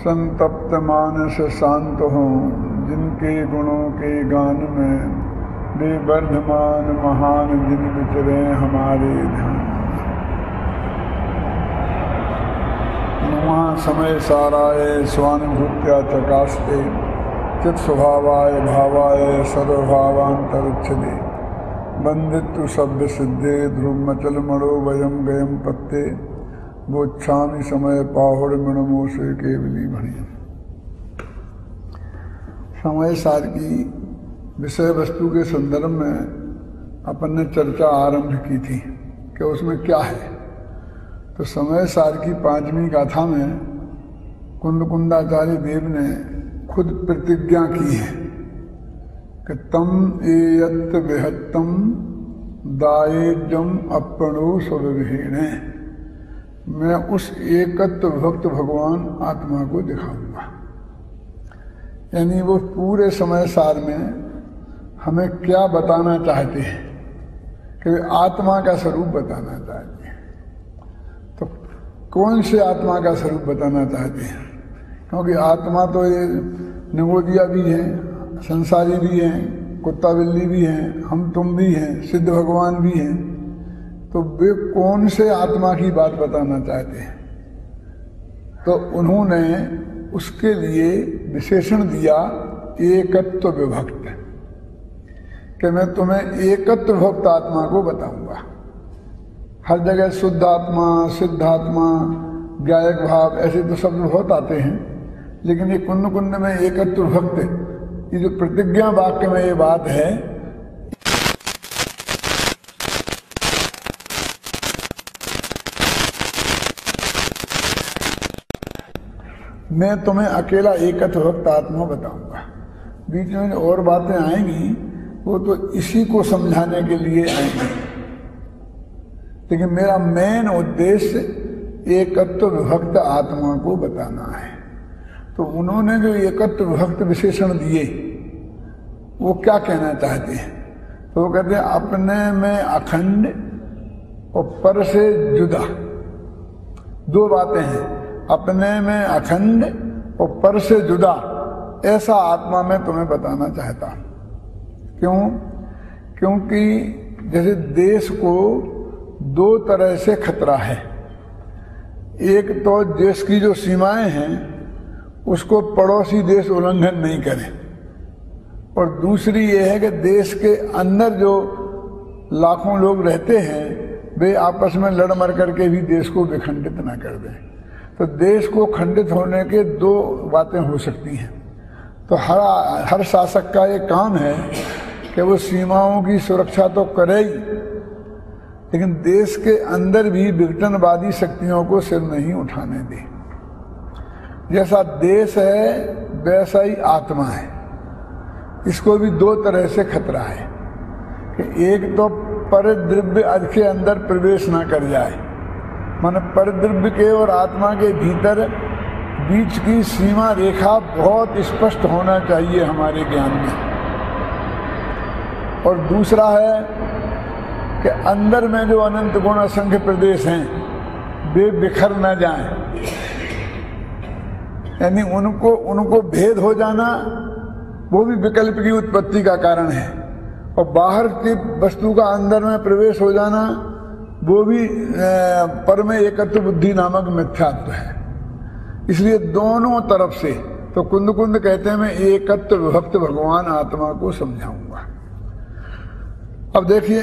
संतप्त मानस शांत हों, जिनके गुणों के गान में वे वर्धमान महान जिन विचरे हमारे ध्यान। नुमा समय साराय स्वानुभूत्या चकास्ते, चित स्वभावाय भावाय सर्वभावांतरिक्षदे, बंदित्व शब्द सिद्धे ध्रुवमचल मणो वयम गयम पत्ते, बोच्छामी समय पाहुड़ मणमोशे केवली भणी। समय सार की विषय वस्तु के संदर्भ में अपन ने चर्चा आरंभ की थी कि उसमें क्या है। तो समय सार की 5वीं गाथा में कुंदकुंदाचार्य देव ने खुद प्रतिज्ञा की है कि तम एयत विहत्तम दायेजम अपणो स्वविहीणे, मैं उस एकत्व भक्त भगवान आत्मा को दिखाऊंगा। यानी वो पूरे समय सार में हमें क्या बताना चाहते हैं कि वे आत्मा का स्वरूप बताना चाहते हैं। तो कौन से आत्मा का स्वरूप बताना चाहते हैं? क्योंकि आत्मा तो ये निगोदिया भी हैं, संसारी भी हैं, कुत्ता बिल्ली भी हैं, हम तुम भी हैं, सिद्ध भगवान भी हैं। तो वे कौन से आत्मा की बात बताना चाहते हैं? तो उन्होंने उसके लिए विशेषण दिया एकत्व विभक्त, कि मैं तुम्हें एकत्व भक्त आत्मा को बताऊंगा। हर जगह शुद्ध आत्मा, सिद्ध आत्मा, गायक भाव ऐसे तो शब्द बहुत आते हैं, लेकिन ये कुंद कुंड में एकत्व भक्त, ये जो प्रतिज्ञा वाक्य में ये बात है, मैं तुम्हें अकेला एकत्व भक्त आत्मा बताऊंगा। बीच में और बातें आएंगी वो तो इसी को समझाने के लिए आएंगी, लेकिन मेरा मेन उद्देश्य एकत्व विभक्त आत्मा को बताना है। तो उन्होंने जो एकत्व विभक्त विशेषण दिए वो क्या कहना चाहते हैं? तो वो कहते हैं अपने में अखंड और पर से जुदा। दो बातें हैं, अपने में अखंड और पर से जुदा, ऐसा आत्मा मैं तुम्हें बताना चाहता हूं। क्यों? क्योंकि जैसे देश को दो तरह से खतरा है। एक तो देश की जो सीमाएं हैं उसको पड़ोसी देश उल्लंघन नहीं करें, और दूसरी ये है कि देश के अंदर जो लाखों लोग रहते हैं वे आपस में लड़ मर करके भी देश को विखंडित ना कर दें। तो देश को खंडित होने के दो बातें हो सकती हैं। तो हर शासक का ये काम है कि वो सीमाओं की सुरक्षा तो करे ही, लेकिन देश के अंदर भी विघटनवादी शक्तियों को सिर नहीं उठाने दे। जैसा देश है वैसा ही आत्मा है। इसको भी दो तरह से खतरा है कि एक तो परद्रव्य अर्थ के अंदर प्रवेश ना कर जाए, माने परद्रव्य के और आत्मा के भीतर बीच की सीमा रेखा बहुत स्पष्ट होना चाहिए हमारे ज्ञान में। और दूसरा है कि अंदर में जो अनंत गुण असंख्य प्रदेश हैं वे बिखर न जाएं, यानी उनको भेद हो जाना वो भी विकल्प की उत्पत्ति का कारण है, और बाहर की वस्तु का अंदर में प्रवेश हो जाना वो भी परम एकत्व बुद्धि नामक मिथ्यात्व है। इसलिए दोनों तरफ से तो कुंद कुंद कहते हैं मैं एकत्व विभक्त भगवान आत्मा को समझाऊंगा। अब देखिए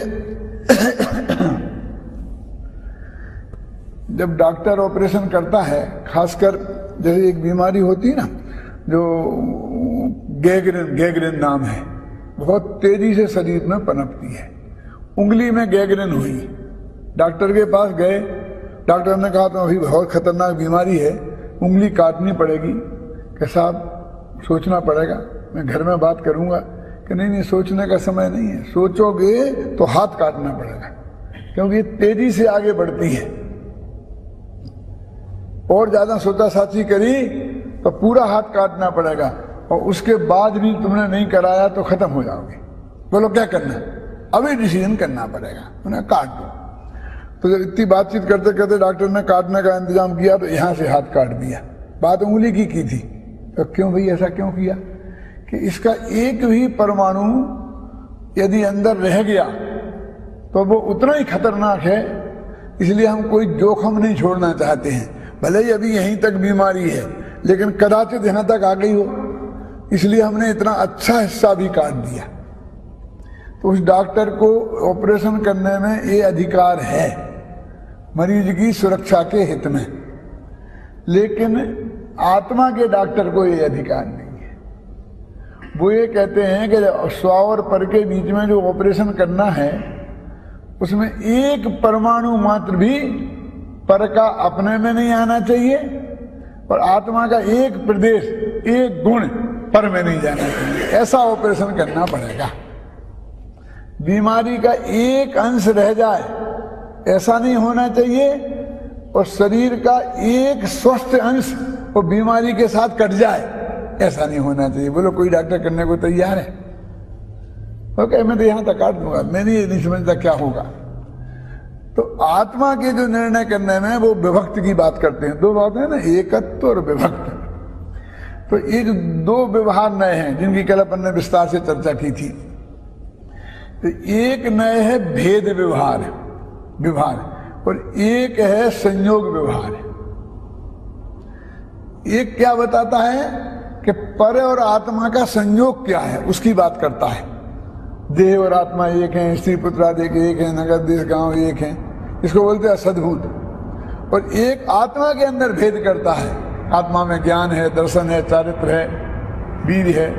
जब डॉक्टर ऑपरेशन करता है, खासकर जैसे एक बीमारी होती है ना जो गैंग्रीन नाम है, बहुत तेजी से शरीर में पनपती है। उंगली में गैंग्रीन हुई, डॉक्टर के पास गए, डॉक्टर ने कहा तो अभी बहुत खतरनाक बीमारी है, उंगली काटनी पड़ेगी। कि साहब सोचना पड़ेगा, मैं घर में बात करूंगा। कि नहीं सोचने का समय नहीं है, सोचोगे तो हाथ काटना पड़ेगा, क्योंकि ये तेजी से आगे बढ़ती है। और ज्यादा सोचा साची करी तो पूरा हाथ काटना पड़ेगा, और उसके बाद भी तुमने नहीं कराया तो खत्म हो जाओगे। बोलो क्या करना? अभी डिसीजन करना पड़ेगा, उन्हें काट दो। तो जब इतनी बातचीत करते करते डॉक्टर ने काटने का इंतजाम किया तो यहां से हाथ काट दिया। बात उंगली की थी। तो क्यों भाई ऐसा क्यों किया कि इसका एक भी परमाणु यदि अंदर रह गया तो वो उतना ही खतरनाक है, इसलिए हम कोई जोखम नहीं छोड़ना चाहते हैं। भले ही अभी यहीं तक बीमारी है लेकिन कदाचित यहाँ तक आ गई हो, इसलिए हमने इतना अच्छा हिस्सा भी काट दिया। तो उस डॉक्टर को ऑपरेशन करने में ये अधिकार है मरीज की सुरक्षा के हित में, लेकिन आत्मा के डॉक्टर को ये अधिकार नहीं है। वो ये कहते हैं कि स्व और पर के बीच में जो ऑपरेशन करना है उसमें एक परमाणु मात्र भी पर का अपने में नहीं आना चाहिए और आत्मा का एक प्रदेश, एक गुण पर में नहीं जाना चाहिए। ऐसा ऑपरेशन करना पड़ेगा। बीमारी का एक अंश रह जाए ऐसा नहीं होना चाहिए और शरीर का एक स्वस्थ अंश वो बीमारी के साथ कट जाए ऐसा नहीं होना चाहिए। बोलो कोई डॉक्टर करने को तैयार है? ओके, मैं तो यहां तक काट दूंगा, मैंने ये नहीं समझता क्या होगा। तो आत्मा के जो निर्णय करने में वो विभक्त की बात करते हैं। दो बातें हैं ना, एकत्व और विभक्त। तो एक दो व्यवहार नए हैं जिनकी कल अपन ने विस्तार से चर्चा की थी। तो एक नए है भेद व्यवहार और एक है संयोग व्यवहार। एक क्या बताता है कि पर और आत्मा का संयोग क्या है उसकी बात करता है। देह और आत्मा एक है, स्त्री पुत्र आदि एक है, नगर देश गांव एक है, इसको बोलते हैं सद्भूत। और एक आत्मा के अंदर भेद करता है। आत्मा में ज्ञान है, दर्शन है, चारित्र है, वीर है।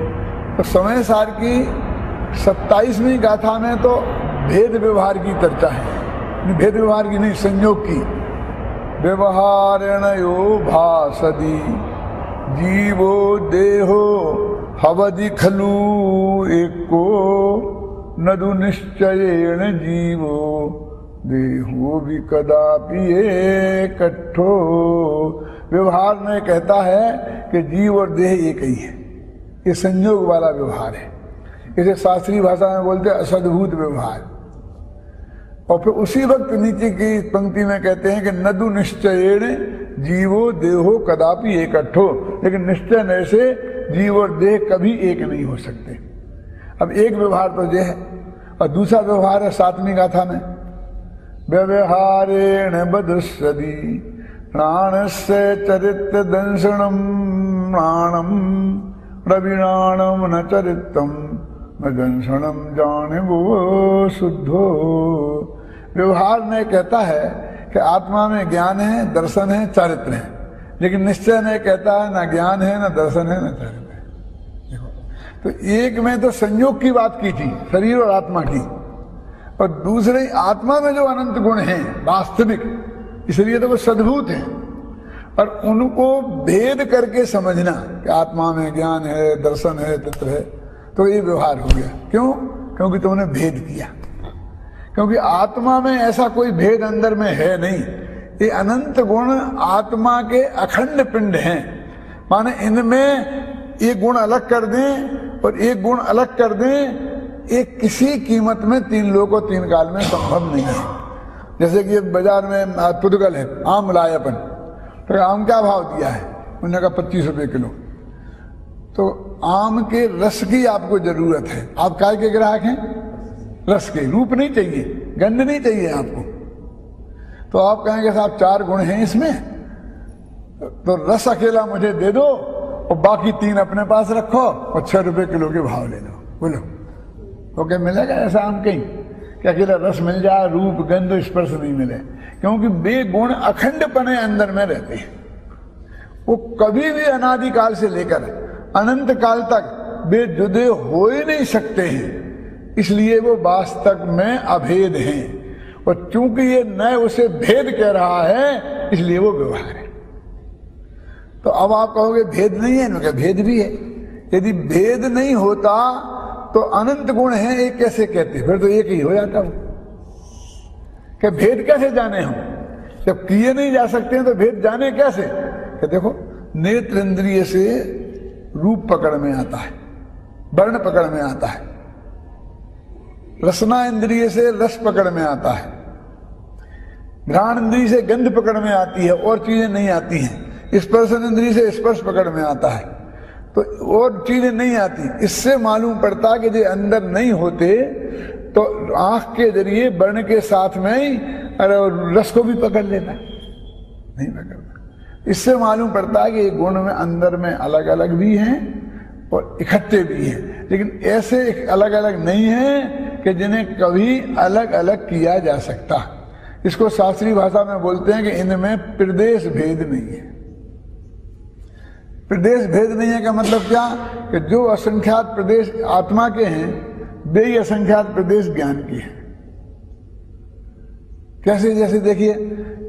तो समय सार की 27वीं गाथा में तो भेद व्यवहार की चर्चा है। भेद व्यवहार की नहीं, संयोग की। व्यवहारेण यो भासदी जीवो देहो हवदि खलु एको नदु निश्चयेण जीवो देहो भी कदापि एकट्ठो। व्यवहार में कहता है कि जीव और देह एक ही है। ये संयोग वाला व्यवहार है। इसे शास्त्रीय भाषा में बोलते हैं असद्भूत व्यवहार। और फिर उसी वक्त नीचे की पंक्ति में कहते हैं कि नदु निश्चयेण जीवो देहो कदापि एकट्ठो। लेकिन निश्चय नए से जीव और देह कभी एक नहीं हो सकते। अब एक व्यवहार तो यह है और दूसरा व्यवहार है 7वीं गाथा में। व्यवहारेण बदस्यति प्राणस्य चरित्र दंशनम प्राणम रविणाणम न चरित्रम न दंशनम जाने वो शुद्धो। व्यवहार में कहता है कि आत्मा में ज्ञान है, दर्शन है, चारित्र है, लेकिन निश्चय ने कहता है ना ज्ञान है, ना दर्शन है, ना चारित्र है। देखो, तो एक में तो संयोग की बात की थी, शरीर और आत्मा की, और दूसरे आत्मा में जो अनंत गुण हैं वास्तविक, इसलिए तो वो सद्भूत हैं। और उनको भेद करके समझना कि आत्मा में ज्ञान है, दर्शन है, तत्व है, तो ये व्यवहार हो गया। क्यों? क्योंकि तुमने भेद किया। क्योंकि आत्मा में ऐसा कोई भेद अंदर में है नहीं। ये अनंत गुण आत्मा के अखंड पिंड हैं। माने इनमें एक गुण अलग कर दें और एक गुण अलग कर दें, एक किसी कीमत में तीन लोगों को तीन काल में संभव नहीं है। जैसे कि बाजार में पुदगल है, आम लाए अपन, तो आम क्या भाव दिया है? उन्होंने कहा 25 रुपये किलो। तो आम के रस की आपको जरूरत है। आप काय के ग्राहक हैं? रस के। रूप नहीं चाहिए, गंध नहीं चाहिए आपको। तो आप कहेंगे साहब 4 गुण हैं इसमें, तो रस अकेला मुझे दे दो और बाकी 3 अपने पास रखो और 6 रुपये किलो के भाव ले लो। बोलो तो क्या मिलेगा ऐसा आम कहीं कि अकेला रस मिल जाए, रूप गंध स्पर्श नहीं मिले? क्योंकि वे गुण अखंड पने अंदर में रहते हैं। वो कभी भी अनादिकाल से लेकर अनंत काल तक वे जुदे हो ही नहीं सकते हैं, इसलिए वो वास्तव में अभेद हैं। और चूंकि ये न उसे भेद कह रहा है, इसलिए वो व्यवहार है। तो अब आप कहोगे भेद नहीं है, ना भेद भी है। यदि भेद नहीं होता तो अनंत गुण हैं एक कैसे कहते? फिर तो एक ही हो जाता वो। कि भेद कैसे जाने हम? जब किए नहीं जा सकते हैं तो भेद जाने कैसे? कि देखो, नेत्र इंद्रिय से रूप पकड़ में आता है, वर्ण पकड़ में आता है, रसना इंद्रिय से रस पकड़ में आता है, घ्राण इंद्रिय से गंध पकड़ में आती है, और चीजें नहीं आती हैं। स्पर्शन इंद्रिय से स्पर्श पकड़ में आता है, तो और चीजें नहीं आती। इससे मालूम पड़ता कि जो अंदर नहीं होते तो आंख के जरिए वर्ण के साथ में ही अरे रस को भी पकड़ लेता, नहीं पकड़ता। इससे मालूम पड़ता है कि ये गुण में अंदर में अलग अलग भी हैं और इकट्ठे भी हैं, लेकिन ऐसे अलग अलग नहीं हैं कि जिन्हें कभी अलग अलग किया जा सकता। इसको शास्त्रीय भाषा में बोलते हैं कि इनमें प्रदेश भेद नहीं है। प्रदेश भेद नहीं है का मतलब क्या कि जो असंख्यात प्रदेश आत्मा के हैं वे ही असंख्यात प्रदेश ज्ञान की है। कैसे? जैसे देखिए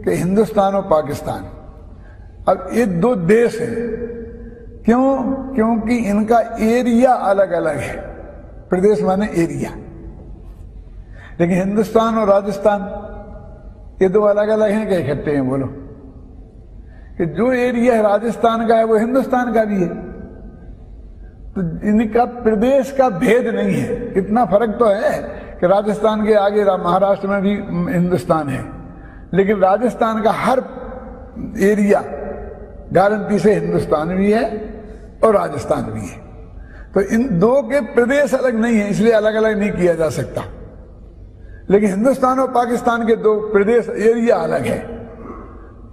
कि हिंदुस्तान और पाकिस्तान, अब ये दो देश हैं। क्यों? क्योंकि इनका एरिया अलग अलग है। प्रदेश माने एरिया। लेकिन हिंदुस्तान और राजस्थान ये दो अलग अलग हैं क्या इकट्ठे हैं? बोलो कि जो एरिया है राजस्थान का है वो हिंदुस्तान का भी है, तो इनका प्रदेश का भेद नहीं है। इतना फर्क तो है कि राजस्थान के आगे महाराष्ट्र में भी हिंदुस्तान है, लेकिन राजस्थान का हर एरिया गारंटी से हिंदुस्तान भी है और राजस्थान भी है। तो इन दो के प्रदेश अलग नहीं है, इसलिए अलग अलग नहीं किया जा सकता। लेकिन हिंदुस्तान और पाकिस्तान के दो प्रदेश एरिया अलग है।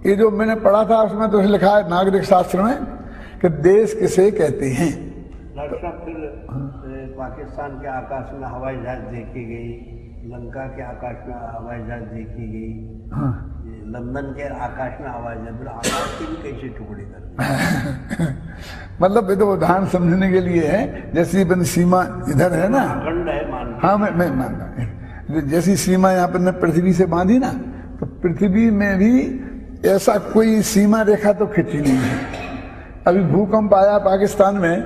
ये जो मैंने पढ़ा था उसमें तो लिखा है नागरिक शास्त्र में कि देश किसे कहते हैं। फिर पाकिस्तान के आकाश में हवाई जहाज देखी गई, लंका के आकाश में हवाई जहाज देखी गई, हाँ। लंदन के आकाश में हवाई जहाज, आकाश की भी कैसे टुकड़ी कर मतलब ये तो उदाहरण समझने के लिए है। जैसी अपन सीमा इधर है ना, खंड है मान, हाँ मैं मानता, जैसी सीमा यहाँ पर पृथ्वी से बांधी ना, तो पृथ्वी में भी ऐसा कोई सीमा रेखा तो खिंची नहीं है। अभी भूकंप आया पाकिस्तान में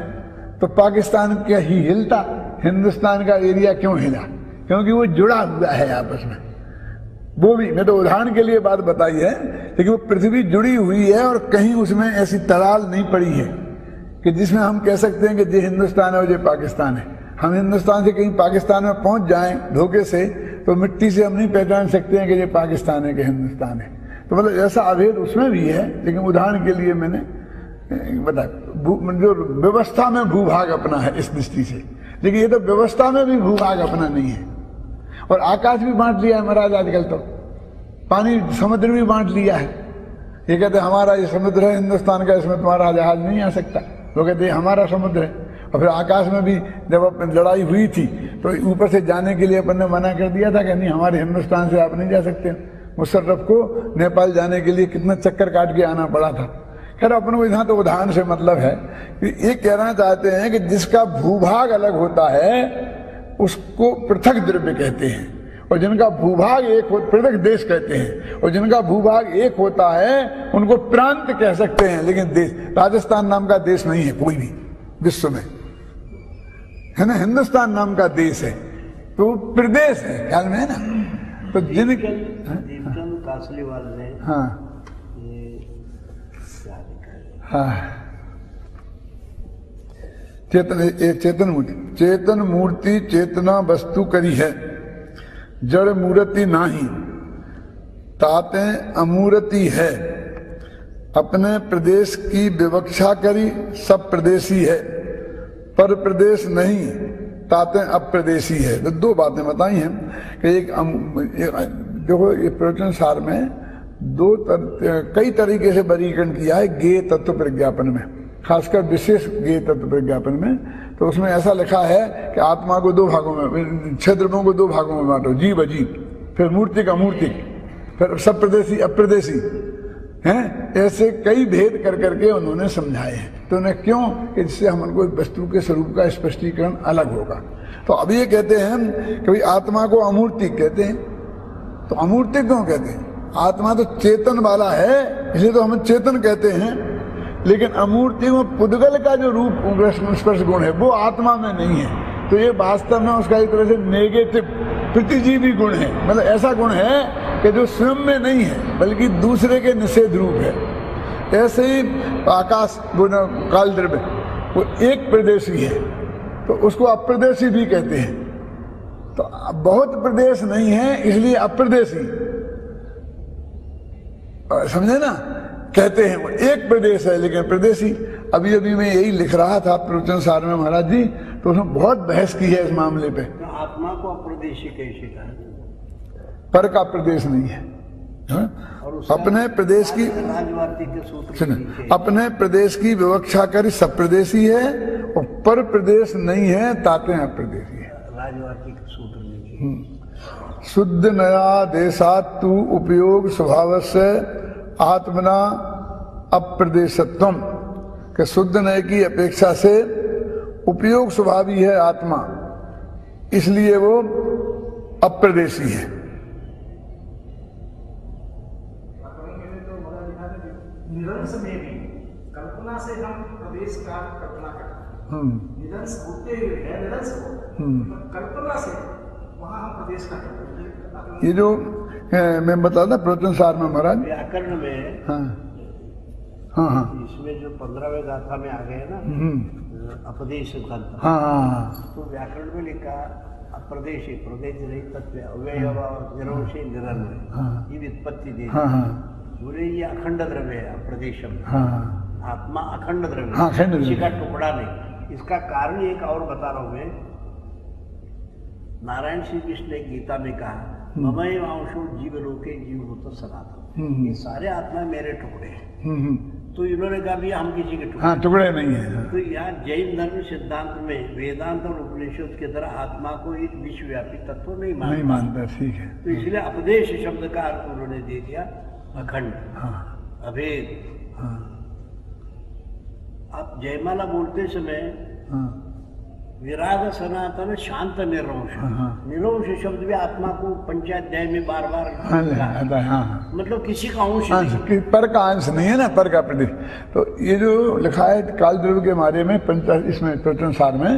तो पाकिस्तान क्या ही हिलता, हिंदुस्तान का एरिया क्यों हिला? क्योंकि वो जुड़ा हुआ है आपस में। वो भी मैं तो उदाहरण के लिए बात बताई है, लेकिन वो पृथ्वी जुड़ी हुई है और कहीं उसमें ऐसी तराल नहीं पड़ी है कि जिसमें हम कह सकते हैं कि ये हिंदुस्तान है और ये पाकिस्तान है। हम हिंदुस्तान से कहीं पाकिस्तान में पहुंच जाएं धोखे से तो मिट्टी से हम नहीं पहचान सकते हैं कि ये पाकिस्तान है कि हिंदुस्तान है। तो मतलब ऐसा अभेद उसमें भी है, लेकिन उदाहरण के लिए मैंने बताया। जो व्यवस्था में भूभाग अपना है इस दृष्टि से, लेकिन ये तो व्यवस्था में भी भूभाग अपना नहीं है। और आकाश भी बांट लिया है महाराज आजकल, तो पानी समुद्र भी बांट लिया है। ये कहते हैं हमारा ये समुद्र है हिंदुस्तान का, इसमें तुम्हारा जहाज नहीं आ सकता। लोग कहते हैं हमारा समुद्र है। और फिर आकाश में भी जब लड़ाई हुई थी तो ऊपर से जाने के लिए अपन ने मना कर दिया था कि नहीं हमारे हिंदुस्तान से आप नहीं जा सकते। मुशर्रफ को नेपाल जाने के लिए कितना चक्कर काट के आना पड़ा था। खैर अपन को यहाँ तो उदाहरण से मतलब है कि ये कहना चाहते हैं कि जिसका भूभाग अलग होता है उसको पृथक द्रव्य कहते हैं, और जिनका भूभाग एक हो पृथक देश कहते हैं, और जिनका भूभाग एक होता है उनको प्रांत कह सकते हैं। लेकिन देश, राजस्थान नाम का देश नहीं है कोई भी विश्व में, है ना। हिंदुस्तान नाम का देश है तो प्रदेश है, ख्याल में है ना। तो जिन कासली वाले ने हाँ हाँ चेतन मूर्ति, चेतन मूर्ति चेतना वस्तु करी है, जड़ मूर्ति नाही ताते अमूर्ति है। अपने प्रदेश की विवक्षा करी, सब प्रदेशी है, पर प्रदेश नहीं ताते अप्रदेशी है। तो दो बातें बताई हैं कि एक देखो ये प्रवचन सार में कई तरीके से वर्गीकरण किया है ज्ञेय तत्व प्रज्ञापन में, खासकर विशेष ज्ञेय तत्व प्रज्ञापन में। तो उसमें ऐसा लिखा है कि आत्मा को दो भागों में, छह द्रव्यों को दो भागों में बांटो, जीव अजीव, फिर मूर्तिक अमूर्तिक, फिर सब प्रदेशी अप्रदेशी हैं। ऐसे कई भेद कर करके उन्होंने समझाए हैं। तो उन्हें क्यों? कि जिससे हमको वस्तु के स्वरूप का स्पष्टीकरण अलग होगा। तो अब ये कहते हैं कि भाई आत्मा को अमूर्तिक कहते हैं। तो अमूर्तिक क्यों कहते हैं? आत्मा तो चेतन वाला है इसलिए तो हम चेतन कहते हैं, लेकिन अमूर्ति में पुद्गल का जो रूप स्पर्श गुण है वो आत्मा में नहीं है। तो ये वास्तव में उसका एक तरह से नेगेटिव प्रतिजीवी गुण है, मतलब ऐसा गुण है कि जो स्वयं में नहीं है बल्कि दूसरे के निषेध रूप है। ऐसे ही आकाश काल द्रव्य वो एक प्रदेशी है तो उसको अप्रदेशी भी कहते हैं। तो बहुत प्रदेश नहीं है इसलिए अप्रदेशी, समझे ना। कहते हैं वो एक प्रदेश है, लेकिन प्रदेशी। अभी अभी मैं यही लिख रहा था प्रवचन सार में महाराज जी, तो उसमें बहुत बहस की है इस मामले पे। तो आत्मा को अप्रदेशी कैसे कहा? पर का प्रदेश नहीं है, अपने प्रदेश की राजवार्ती के सूत्र अपने प्रदेश की विवक्षा करी सब प्रदेशी है, और पर प्रदेश नहीं है ताते अप्रदेशी है। राजवार्ती के सूत्र नहीं। शुद्ध नया देशात तू उपयोग स्वभाव से आत्मना अप्रदेशत्वम, के शुद्ध नय की अपेक्षा से उपयोग स्वभावी है आत्मा, इसलिए वो अप्रदेशी है। निरंश में भी कल्पना से हम प्रदेश का कल्पना करते हैं, निरंश होते हुए है निरंश हो, कल्पना से वहाँ हम प्रदेश का करते हैं। ये जो मैं बता था प्रवचन सार में महाराज, व्याकरण में हाँ हाँ हाँ, इसमें जो 15वें गाथा में आ गए ना अपदेश ग्रंथ, हाँ तो व्याकरण में लिखा अप्रदेशी प्रदेश रही तत्व अवयव निरंशी निरन्वय, ये व्युत्पत्ति दे बोले ये अखंड द्रव्य है अप्रदेशम, आत्मा अखंड द्रव्य, किसी का टुकड़ा नहीं। इसका कारण एक और बता रहा हूं मैं, नारायण श्री कृष्ण ने गीता में कहा ममय वांशो जीवलोके जीव होता सनातन, ये सारे आत्मा मेरे टुकड़े हैं। तो इन्होंने कहा भी हम किसी के टुकड़े नहीं है। तो यहाँ जैन धर्म सिद्धांत में वेदांत और उपनिषद की तरह आत्मा को एक विश्वव्यापी तत्व नहीं मानता। ठीक है, तो इसलिए अपदेश शब्द का अर्थ उन्होंने दे दिया अखंड, अभेद। आप जयमाला बोलते समय विराग सनातन शांत निरंश, निरंश शब्द भी आत्मा को पंचाध्याय में बार बार मतलब किसी का अंश नहीं, पर का अंश नहीं है ना, पर का प्रदेश। तो ये जो लिखा है काल द्रव्य के बारे में इसमें प्रवचन सार में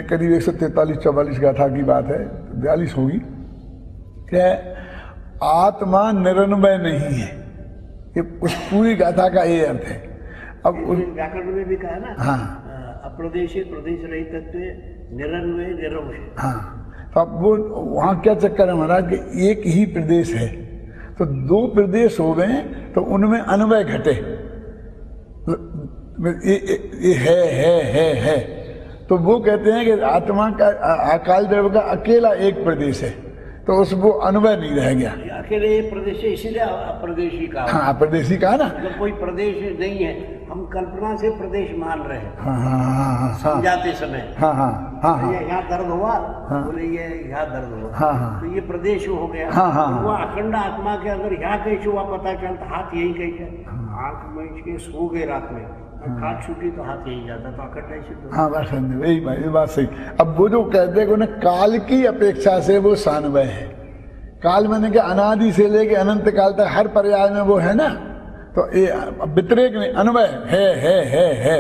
करीब 143-44 गाथा की बात है, 42 होगी, क्या आत्मा निरन्वय नहीं है, ये उस पूरी गाथा का ये अर्थ है। अब व्याकरण में भी कहा ना, अप्रदेशी प्रदेश रही तत्व निरन्वय निरंश। तो अब वो वहाँ क्या चक्कर है महाराज कि एक ही प्रदेश है, तो दो प्रदेश हो गए तो उनमें अन्वय घटे, ये है। तो वो कहते हैं कि आत्मा का अकाल द्रव्य का अकेला एक प्रदेश है, तो उस वो अन्वय नहीं रह गया, अकेले प्रदेश है, इसीलिए अप्रदेशी का। हाँ, अप्रदेशी का ना, मतलब कोई प्रदेश नहीं है, हम कल्पना से प्रदेश मान रहे हैं समझाते समय। यहाँ दर्द हुआ, बोले ये यहाँ दर्द हुआ, तो ये प्रदेश हो गया। वो अखंड आत्मा के अगर यहाँ कैसे हुआ पता चलता, हाथ यही कैसे, आंख में के सो गए रात में, खाट छूटी तो हाथ यही जाता, तो अखंड ऐसे। ये बात सही। अब वो जो कहते हैं ना काल की अपेक्षा से वो सान्वय है, काल मैंने कि अनादि से लेके अनंत काल तक हर पर्याय में वो है ना, तो ये व्यतिरेक नहीं, अन्वय है।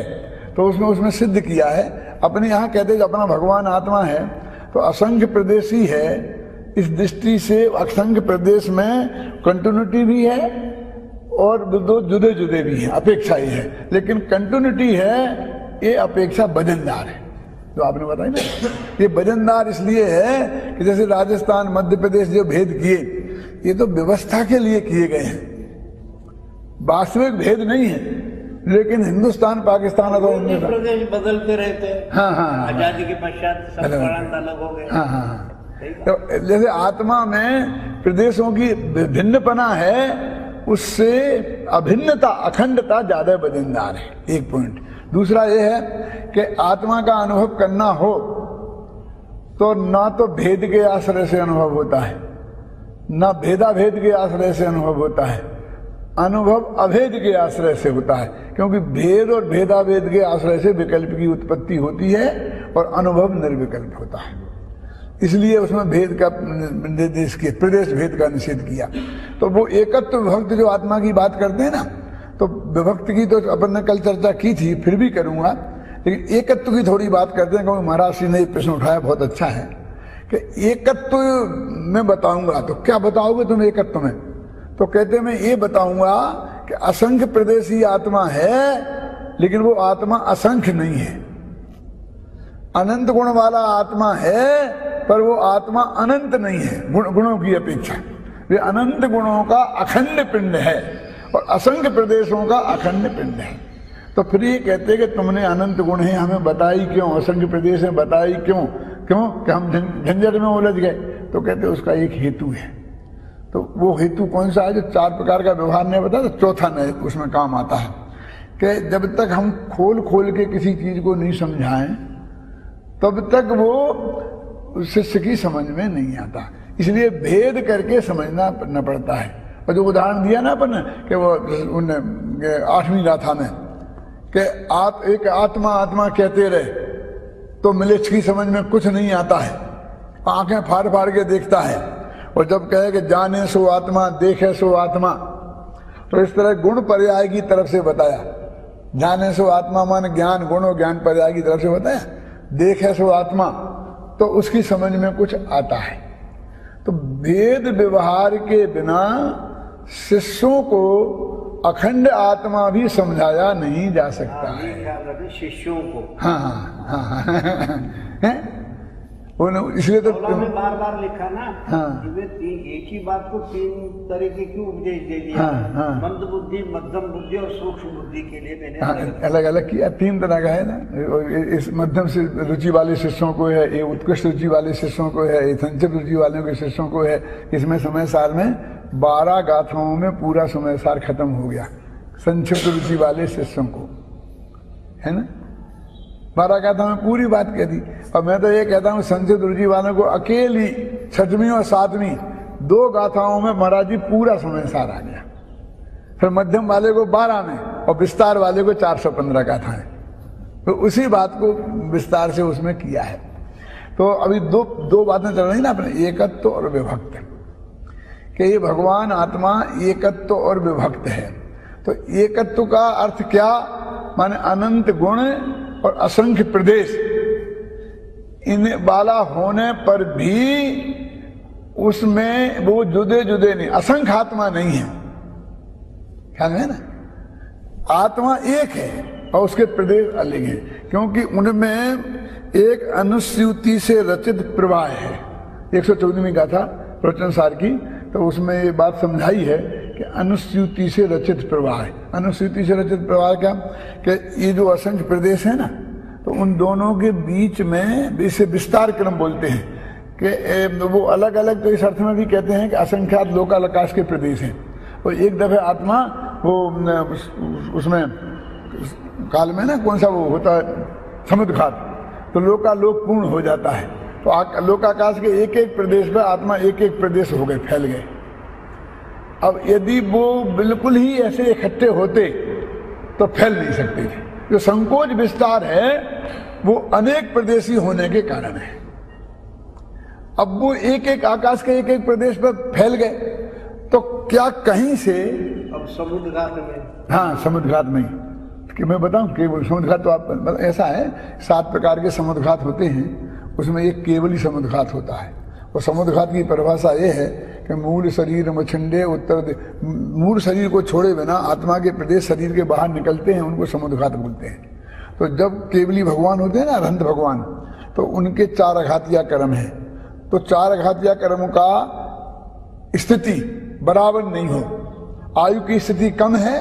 तो उसमें सिद्ध किया है। अपने यहाँ कहते अपना भगवान आत्मा है तो असंख्य प्रदेशी है, इस दृष्टि से असंख्य प्रदेश में कंटिन्यूटी भी है और दो जुदे जुदे भी हैं, अपेक्षा ही है, लेकिन कंटिन्यूटी है, ये अपेक्षा वजनदार है। जो आपने बताया ना, ये वजनदार इसलिए है कि जैसे राजस्थान मध्य प्रदेश जो भेद किए, ये तो व्यवस्था के लिए किए गए हैं, वास्तविक भेद नहीं है। लेकिन हिंदुस्तान पाकिस्तान और प्रदेश बदलते रहते हैं। आजादी के पश्चात सब प्रांत अलग हो गए। तो जैसे आत्मा में प्रदेशों की भिन्नपना है, उससे अभिन्नता अखंडता ज्यादा वजनदार है, एक पॉइंट। दूसरा यह है कि आत्मा का अनुभव करना हो तो ना तो भेद के आश्रय से अनुभव होता है, ना भेदाभेद के आश्रय से अनुभव होता है, अनुभव अभेद के आश्रय से होता है, क्योंकि भेद और भेदाभेद के आश्रय से विकल्प की उत्पत्ति होती है और अनुभव निर्विकल्प होता है। इसलिए उसमें भेद का निर्देश किया, प्रदेश भेद का निषेध किया। तो वो एकत्व विभक्त जो आत्मा की बात करते हैं ना, तो विभक्त की तो अपन ने कल चर्चा की थी, फिर भी करूंगा, लेकिन एकत्व की थोड़ी बात करते हैं, क्योंकि महाराज जी ने प्रश्न उठाया, बहुत अच्छा है कि एकत्व में बताऊंगा। तो क्या बताओगे तुम एकत्व में? तो कहते मैं ये बताऊंगा कि असंख्य प्रदेशी आत्मा है, लेकिन वो आत्मा असंख्य नहीं है। अनंत गुण वाला आत्मा है, पर वो आत्मा अनंत नहीं है गुणों की अपेक्षा। वे अनंत गुणों का अखंड पिंड है, और असंख्य प्रदेशों का अखंड पिंड है। तो फिर ये कहते हैं कि तुमने अनंत गुण है हमें बताई क्यों, असंख्य प्रदेश है बताई क्यों, क्यों कि हम झंझट में उलझ गए। तो कहते उसका एक हेतु है। तो वो हेतु कौन सा है? जो 4 प्रकार का व्यवहार ने बताया, तो चौथा नहीं उसमें काम आता है कि जब तक हम खोल खोल के किसी चीज को नहीं समझाएं तब तक वो शिष्य की समझ में नहीं आता, इसलिए भेद करके समझना न पड़ता है। और जो उदाहरण दिया ना अपन कि वो 8वीं गाथा में कि आप एक आत्मा आत्मा कहते रहे तो मिलेच्छ की समझ में कुछ नहीं आता है, आंखें फाड़ फाड़ के देखता है। और जब कहे कि जाने सो आत्मा देखे सो आत्मा, तो इस तरह गुण पर्याय की तरफ से बताया। जाने सो आत्मा मान ज्ञान, गुण और ज्ञान पर्याय की तरफ से बताया। देखे सो आत्मा तो उसकी समझ में कुछ आता है। तो भेद व्यवहार के बिना शिष्यों को अखंड आत्मा भी समझाया नहीं जा सकता है। शिष्यों को हाँ हाँ हाँ, हाँ। इसलिए तो बार बार लिखा ना। हाँ। एक ही बात को 3 तरीके की उपदेश दे दिया। हाँ, हाँ। मंद बुद्धि, मध्यम बुद्धि और सूक्ष्म बुद्धि के लिए मैंने अलग अलग किया। 3 तरह का है ना। इस मध्यम से रुचि वाले शिष्यों को है, ये उत्कृष्ट रुचि वाले शिष्यों को है, ये संक्षिप्त रुचि वालों के शिष्यों को है। इसमें समय सार में 12 गाथाओं में पूरा समय सार खत्म हो गया संक्षिप्त रुचि वाले शिष्यों को, है ना। 12 गाथा में पूरी बात कह दी। और मैं तो ये कहता हूँ संक्षिप्त रुचि वालों को अकेली 6वीं और 7वीं 2 गाथाओं में महाराज जी पूरा समय सार आ गया। फिर मध्यम वाले को 12 में और विस्तार वाले को 415 गाथाएं, तो उसी बात को विस्तार से उसमें किया है। तो अभी दो बातें चल रही ना अपने, एकत्व और विभक्त, कि ये भगवान आत्मा एकत्व और विभक्त है। तो एकत्व का अर्थ क्या? माने अनंत गुण और असंख्य प्रदेश इन वाला होने पर भी उसमें वो जुदे जुदे नहीं, असंख्य आत्मा नहीं है, ख्याल है ना। आत्मा एक है और उसके प्रदेश अलग है, क्योंकि उनमें एक अनुस्यूति से रचित प्रवाह है। 114वीं गाथा प्रवचन सार की, तो उसमें ये बात समझाई है कि अनुस्यूति से रचित प्रवाह है। अनुस्यूति से रचित प्रवाह क्या? कि ये जो असंख्य प्रदेश है ना, तो उन दोनों के बीच में इसे विस्तार क्रम बोलते हैं कि वो अलग अलग, तो इस अर्थ में भी कहते हैं कि असंख्यात लोकालकाश के प्रदेश हैं। और एक दफे आत्मा वो उसमें काल में ना कौन सा वो होता है समुद्रघात, तो लोकालोक पूर्ण हो जाता है। तो लोकाकाश के एक एक प्रदेश में आत्मा एक एक प्रदेश हो गए, फैल गए। अब यदि वो बिल्कुल ही ऐसे इकट्ठे होते तो फैल नहीं सकते थे। जो संकोच विस्तार है वो अनेक प्रदेशी होने के कारण है। अब वो एक एक आकाश के एक एक प्रदेश पर फैल गए, तो क्या कहीं से अब समुद्रघात में, हाँ समुद्रघात में कि मैं बताऊं केवल समुद्रघात, तो आप ऐसा है 7 प्रकार के समुद्रघात होते हैं, उसमें एक केवली समुद्रघात होता है। और समुद्रघात की परिभाषा ये है कि मूल शरीर मछंडे उत्तर, मूल शरीर को छोड़े बिना आत्मा के प्रदेश शरीर के बाहर निकलते हैं, उनको समुद्रघात बोलते हैं। तो जब केवली भगवान होते हैं ना, अरहंत भगवान, तो उनके 4 अघातिया कर्म है। तो 4 अघातिया कर्म का स्थिति बराबर नहीं हो, आयु की स्थिति कम है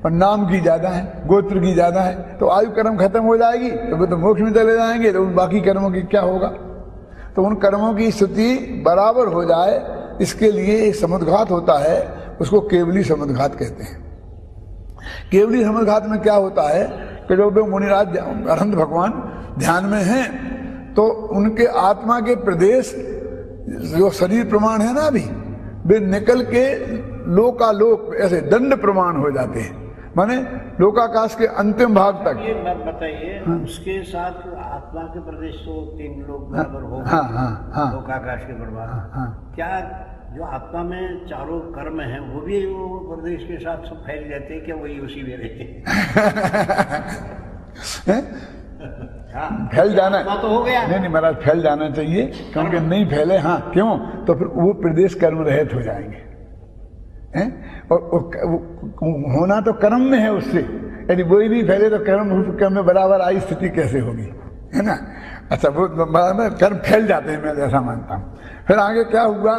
और नाम की ज्यादा है, गोत्र की ज्यादा है, तो आयु कर्म खत्म हो जाएगी तो वो तो मोक्ष में चले जाएंगे, तो उन बाकी कर्मों की क्या होगा। तो उन कर्मों की स्थिति बराबर हो जाए, इसके लिए एक समुद्रघात होता है, उसको केवली समुद्रघात कहते हैं। केवली समुद्रघात में क्या होता है कि जो मुनिराज अरहंत भगवान ध्यान में हैं, तो उनके आत्मा के प्रदेश जो शरीर प्रमाण है ना अभी, वे निकल के लोकालोक ऐसे दंड प्रमाण हो जाते हैं, माने लोकाकाश के अंतिम भाग तक। ये बात बताइए, हाँ। उसके साथ आत्मा के प्रदेश तो 3 लोग बराबर हो गए, हाँ, हाँ, हाँ, लोकाकाश के बराबर, हाँ, हाँ। क्या जो आत्मा में 4 कर्म हैं वो भी वो प्रदेश के साथ सब फैल जाते हैं क्या? वही उसी में रहते हैं? फैल जाना तो हो गया। नहीं महाराज, फैल जाना चाहिए, क्योंकि नहीं फैले, हाँ क्यों, तो फिर वो प्रदेश कर्म रहित हो जाएंगे। और होना तो कर्म में है उससे, यदि वही नहीं फैले तो कर्म में बराबर आई स्थिति कैसे होगी, है ना। अच्छा, वो कर्म फैल जाते हैं, मैं ऐसा मानता हूँ। फिर आगे क्या हुआ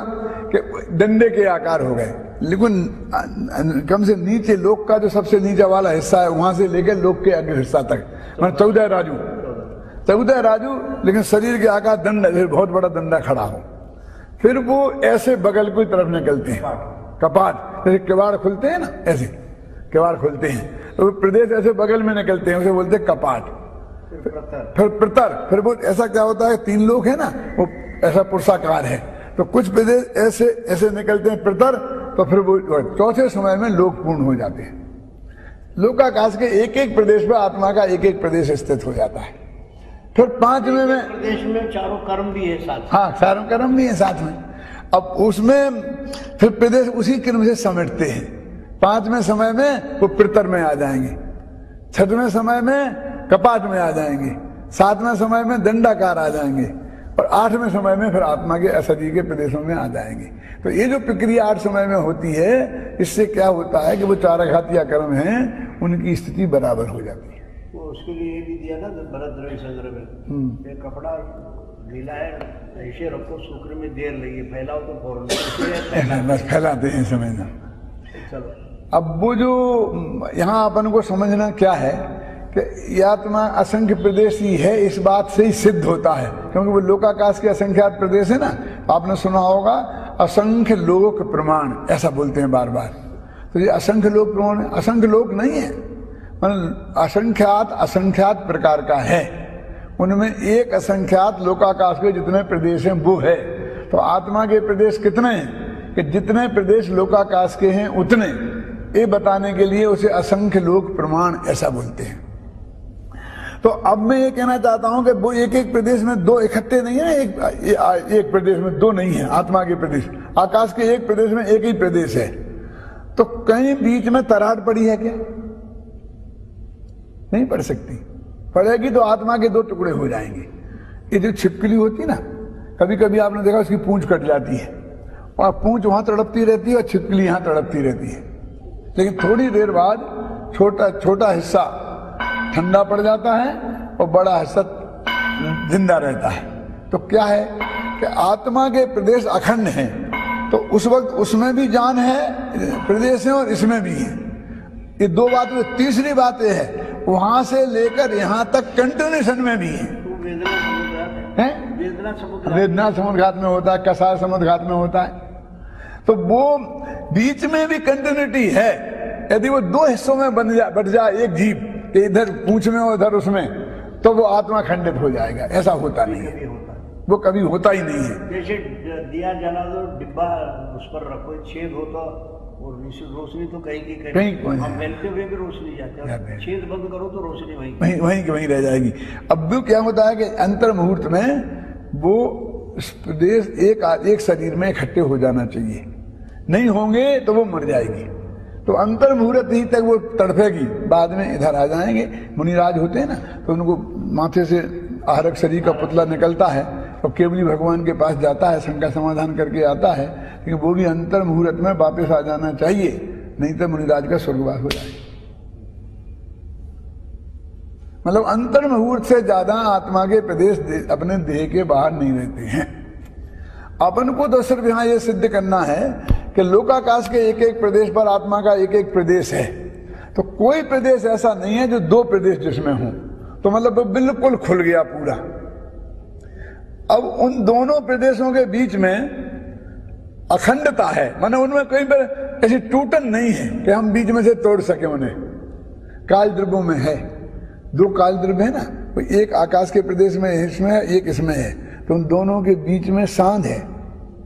कि डंडे के आकार हो गए, लेकिन कम से नीचे लोक का जो सबसे नीचे वाला हिस्सा है वहां से लेकर लोक के अग्र हिस्सा तक, मतलब 14 राजू, लेकिन शरीर के आकार दंड, बहुत बड़ा डंडा खड़ा हो। फिर वो ऐसे बगल की तरफ निकलते हैं, कपाट, जैसे किवाड़ खुलते हैं ना, ऐसे किवाड़ खुलते हैं, तो प्रदेश ऐसे बगल में निकलते हैं, उसे बोलते हैं कपाट। फिर प्रतर, फिर वो ऐसा क्या होता है, 3 लोक है ना, वो ऐसा पुरुषाकार है, तो कुछ प्रदेश ऐसे ऐसे निकलते हैं प्रतर, तो फिर वो चौथे समय में लोक पूर्ण हो जाते हैं। लोकाकाश के एक एक प्रदेश पर आत्मा का एक एक प्रदेश स्थित हो जाता है। फिर 5वें में प्रदेश में चारों कर्म भी है साथ, हाँ, चारों कर्म भी है साथ में। अब उसमें फिर प्रदेश उसी क्रम से समेटते हैं। 5वें समय में वो प्रतर में आ जाएंगे, 6वें समय में कपाट में आ जाएंगे, 7वें समय में दंडाकार आ जाएंगे, और 8वें समय में फिर आत्मा के अशरीर के प्रदेशों में आ जाएंगे। तो ये जो प्रक्रिया 8 समय में होती है, इससे क्या होता है कि वो चाराघातीय कर्म हैं, उनकी स्थिति बराबर हो जाती है। वो उसके लिए ये भी दिया ना भरत रवि संग्रह में, एक कपड़ा ढीला है, ऐसे रखो, शुक्र में देर लगी, फैलाओ तो फौरन बस फैलाते हैं, समझना। चलो, अब वो जो यहाँ अपन को समझना क्या है कि ये आत्मा असंख्य प्रदेश ही है, इस बात से ही सिद्ध होता है, क्योंकि वो लोकाकाश के असंख्यात प्रदेश है ना। आपने सुना होगा असंख्य लोक प्रमाण, ऐसा बोलते हैं बार बार। तो ये असंख्य लोक प्रमाण, असंख्य लोक नहीं है, मतलब असंख्यात प्रकार का है, उनमें एक असंख्यात लोकाकाश के जितने प्रदेश हैं वो है। तो आत्मा के प्रदेश कितने हैं कि जितने प्रदेश लोकाकाश के हैं उतने, ये बताने के लिए उसे असंख्य लोक प्रमाण ऐसा बोलते हैं। तो अब मैं ये कहना चाहता हूं कि वो एक एक प्रदेश में 2 इकट्ठे नहीं है, एक प्रदेश में 2 नहीं है आत्मा के प्रदेश। आकाश के एक प्रदेश में एक ही प्रदेश है, तो कहीं बीच में तरार पड़ी है क्या? नहीं पड़ सकती। पड़ेगी तो आत्मा के 2 टुकड़े हो जाएंगे। ये जो छिपकली होती ना, कभी कभी आपने देखा उसकी पूंछ कट जाती है, और पूंछ वहां तड़पती रहती है और छिपकली यहां तड़पती रहती है, लेकिन थोड़ी देर बाद छोटा हिस्सा ठंडा पड़ जाता है और बड़ा हिस्सा जिंदा रहता है। तो क्या है कि आत्मा के प्रदेश अखंड हैं, तो उस वक्त उसमें भी जान है, प्रदेश है, और इसमें भी है। ये 2 बातें। तीसरी बात यह है, वहां से लेकर यहां तक कंटिन्यूशन में भी है। वेदना समुद्र घात में होता है, कसार समुद्र घात में होता है, तो वो बीच में भी कंटिन्यूटी है। यदि वो 2 हिस्सों में बट जाए एक जीव, इधर पूंछ में और इधर उसमें, तो वो आत्मा खंडित हो जाएगा। ऐसा होता नहीं है, वो कभी होता ही नहीं है। जैसे दिया जला दो, डिब्बा उस पर रखो, छेद हो तो रोशनी तो कहीं की कहीं हम फैलते हुए भी रोशनी जाती है, छेद बंद करो तो रोशनी वहीं की वहीं रह जाएगी। अब भी क्या होता है कि अंतर मुहूर्त में वो प्रदेश एक शरीर में इकट्ठे हो जाना चाहिए, नहीं होंगे तो वो मर जाएगी। तो अंतर मुहूर्त ही तक वो तड़पेगी, बाद में इधर आ जाएंगे। मुनिराज होते हैं ना, तो उनको माथे से आहरक शरीर का पुतला निकलता है और केवली भगवान के पास जाता है, शंका समाधान करके आता है, लेकिन वो भी अंतर मुहूर्त में वापस आ जाना चाहिए, नहीं तो मुनिराज का स्वर्गवास हो जाए। मतलब अंतर मुहूर्त से ज्यादा आत्मा के प्रदेश अपने देह के बाहर नहीं रहते हैं। अपन को तो सिर्फ यहाँ ये सिद्ध करना है कि लोकाकाश के एक एक प्रदेश पर आत्मा का एक एक प्रदेश है, तो कोई प्रदेश ऐसा नहीं है जो 2 प्रदेश जिसमें हो, तो मतलब वो बिल्कुल खुल गया पूरा। अब उन दोनों प्रदेशों के बीच में अखंडता है, माने उनमें कहीं पर ऐसी टूटन नहीं है कि हम बीच में से तोड़ सके उन्हें। काल द्रव्यों में है, 2 काल द्रव्य है ना, तो एक आकाश के प्रदेश में इसमें है, एक इसमें है, तो उन दोनों के बीच में सांध है,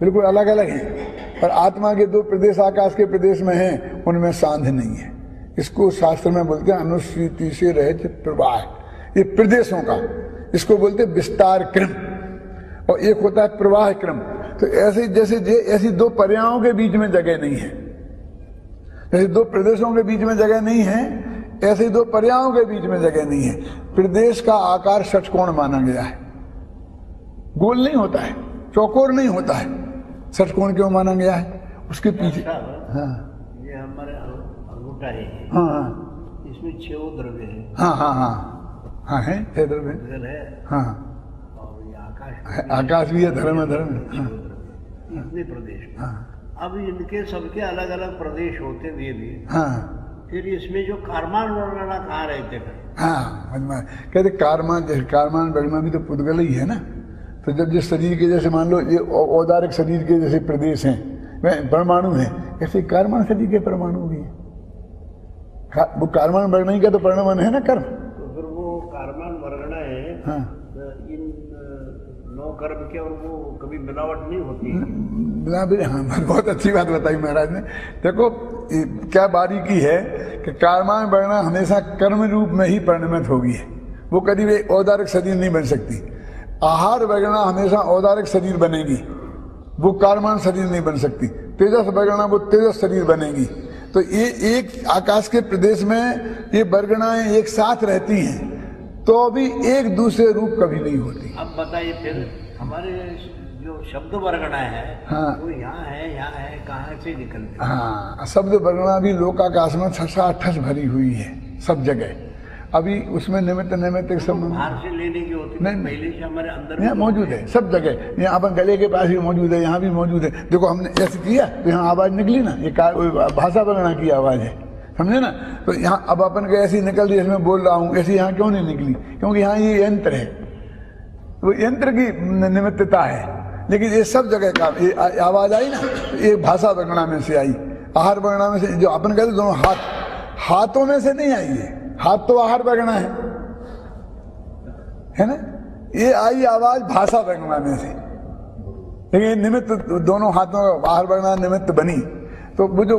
बिल्कुल अलग अलग है। और आत्मा के 2 प्रदेश आकाश के प्रदेश में हैं, उनमें सांध नहीं है। इसको शास्त्र में बोलते हैं अनुस्मृति से रहित प्रवाह, ये प्रदेशों का, इसको बोलते हैं विस्तार क्रम, और एक होता है प्रवाह क्रम। तो ऐसे जैसे ऐसी 2 पर्यायों के बीच में जगह नहीं है, जैसे 2 प्रदेशों के बीच में जगह नहीं है, ऐसे 2 पर्यायों के बीच में जगह नहीं है। प्रदेश का आकार षटकोण माना गया है, गोल नहीं होता है, चौकोर नहीं होता है। षटकोण क्यों माना गया है? उसके पीछे हाँ, ये हमारे अंगूठा है, इसमें 6 द्रव्य है। हाँ हाँ हाँ हाँ है, 6 द्रव्य है। हाँ, आकाश भी है, धर्म है, धर्म। इतने प्रदेश। अब इनके सबके अलग अलग प्रदेश होते हुए भी फिर इसमें जो कारमान वर्णना कहाँ रहते थे? कहते कारमान वर्णना भी तो पुद्गल ही है ना। तो जब जिस शरीर के जैसे मान लो ये औदारिक शरीर के जैसे प्रदेश हैं, परमाणु हैं, ऐसे कारमान शरीर के परमाणु भी हैं। वो कारमान वर्णना का तो परिणाम है ना कर्म। तो फिर वो कारमान वर्णना है इन 9 कर्म के, और वो कभी मिलावट नहीं होती। हाँ, बहुत अच्छी बात बताई महाराज ने। देखो क्या बारीकी है कि कारमान वर्णना हमेशा कर्म रूप में ही परिणमित होगी है, वो कभी भी औदारिक शरीर नहीं बन सकती। आहार वर्णना हमेशा औदारिक शरीर बनेगी, वो कारमान शरीर नहीं बन सकती। तेजस वर्णना वो तेजस शरीर बनेगी। तो ये एक आकाश के प्रदेश में ये वर्गणाएं एक साथ रहती हैं तो भी एक दूसरे रूप कभी नहीं होती। अब बताइए फिर हमारे जो शब्द वर्गणा है वो यहाँ है कहाँ से निकलती? शब्द वर्गणा भी लोकाकाश में ठस भरी हुई है सब जगह। अभी उसमें निमित्त सब बाहर से लेने की होती है, पहले से हमारे अंदर यहाँ मौजूद है सब जगह। यहाँ अपन गले के पास भी मौजूद है, यहाँ भी मौजूद है। देखो हमने ऐसे किया तो यहाँ आवाज निकली ना, ये भाषा वर्णना की आवाज है, समझे ना। तो यहाँ अब अपन को ऐसी निकल रही है, इसमें बोल रहा हूँ, ऐसी यहाँ क्यों नहीं निकली? क्योंकि यहाँ ये यंत्र है, वो यंत्र की निमित्तता है। लेकिन ये सब जगह का ये आवाज आई ना, ये भाषा वर्णना में से आई, आहार वर्णना में से। जो अपन कहते दोनों हाथों में से नहीं आई है, हाथ तो आहार वर्णना है ना। ये आई आवाज भाषा वर्णना में से, लेकिन निमित्त दोनों हाथों का आहार वर्णना निमित्त बनी। तो वो जो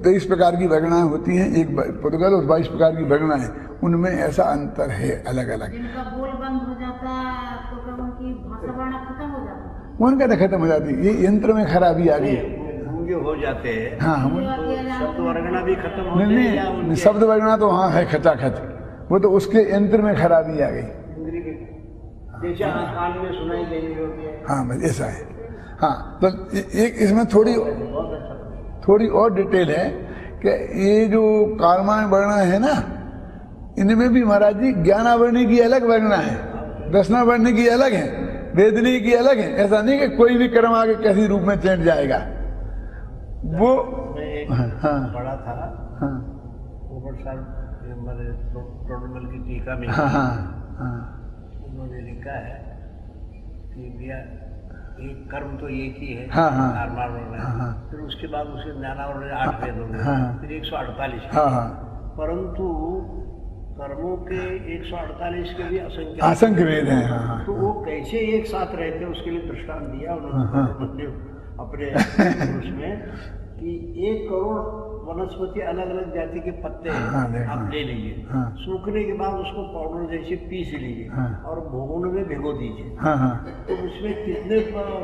23 प्रकार की वर्णनाएं होती हैं, एक पुद्गल और 22 प्रकार की वर्णनाएं, उनमें ऐसा अंतर है अलग अलग। जिनका बोल बंद हो जाता तो क्या उनकी भाषा वर्णना खत्म हो जाती? उनका तो खत्म हो जाती, ये यंत्र में खराबी आ गई। हो जाते हैं। हाँ, शब्द वर्णना भी खत्म हो नहीं, शब्द वर्णना तो हाँ है खचाखच, वो तो उसके यंत्र में खराबी आ गई। जैसे कान में सुनाई देनी होती है। हाँ बस ऐसा है। हाँ, तो एक इसमें थोड़ी और डिटेल है कि ये जो कारमान वर्णना है ना, इनमें भी महाराज जी ज्ञानावर्णी की अलग वर्णना है, दर्शनावर्णी की अलग है, वेदनी की अलग है। ऐसा नहीं कि कोई भी कर्म आगे किसी रूप में चेंज जाएगा। वो बड़ा था ऊपर साल हमारे टोडरमल की टीका में उन्होंने लिखा है कि भैया एक कर्म तो एक ही है, फिर उसके बाद उसे ज्ञानावर्णी 8 वेद हो गए, फिर 148, परंतु कर्मों के 148 के भी असंख्य वेद हैं। तो वो कैसे एक साथ रहते हैं उसके लिए दृष्टांत दिया उन्होंने अपने उसमें कि 1 करोड़ वनस्पति अलग अलग जाति के पत्ते आप ले लीजिए, सूखने के बाद उसको पाउडर जैसे पीस लीजिए और भगोने में भिगो दीजिए। तो उसमें कितने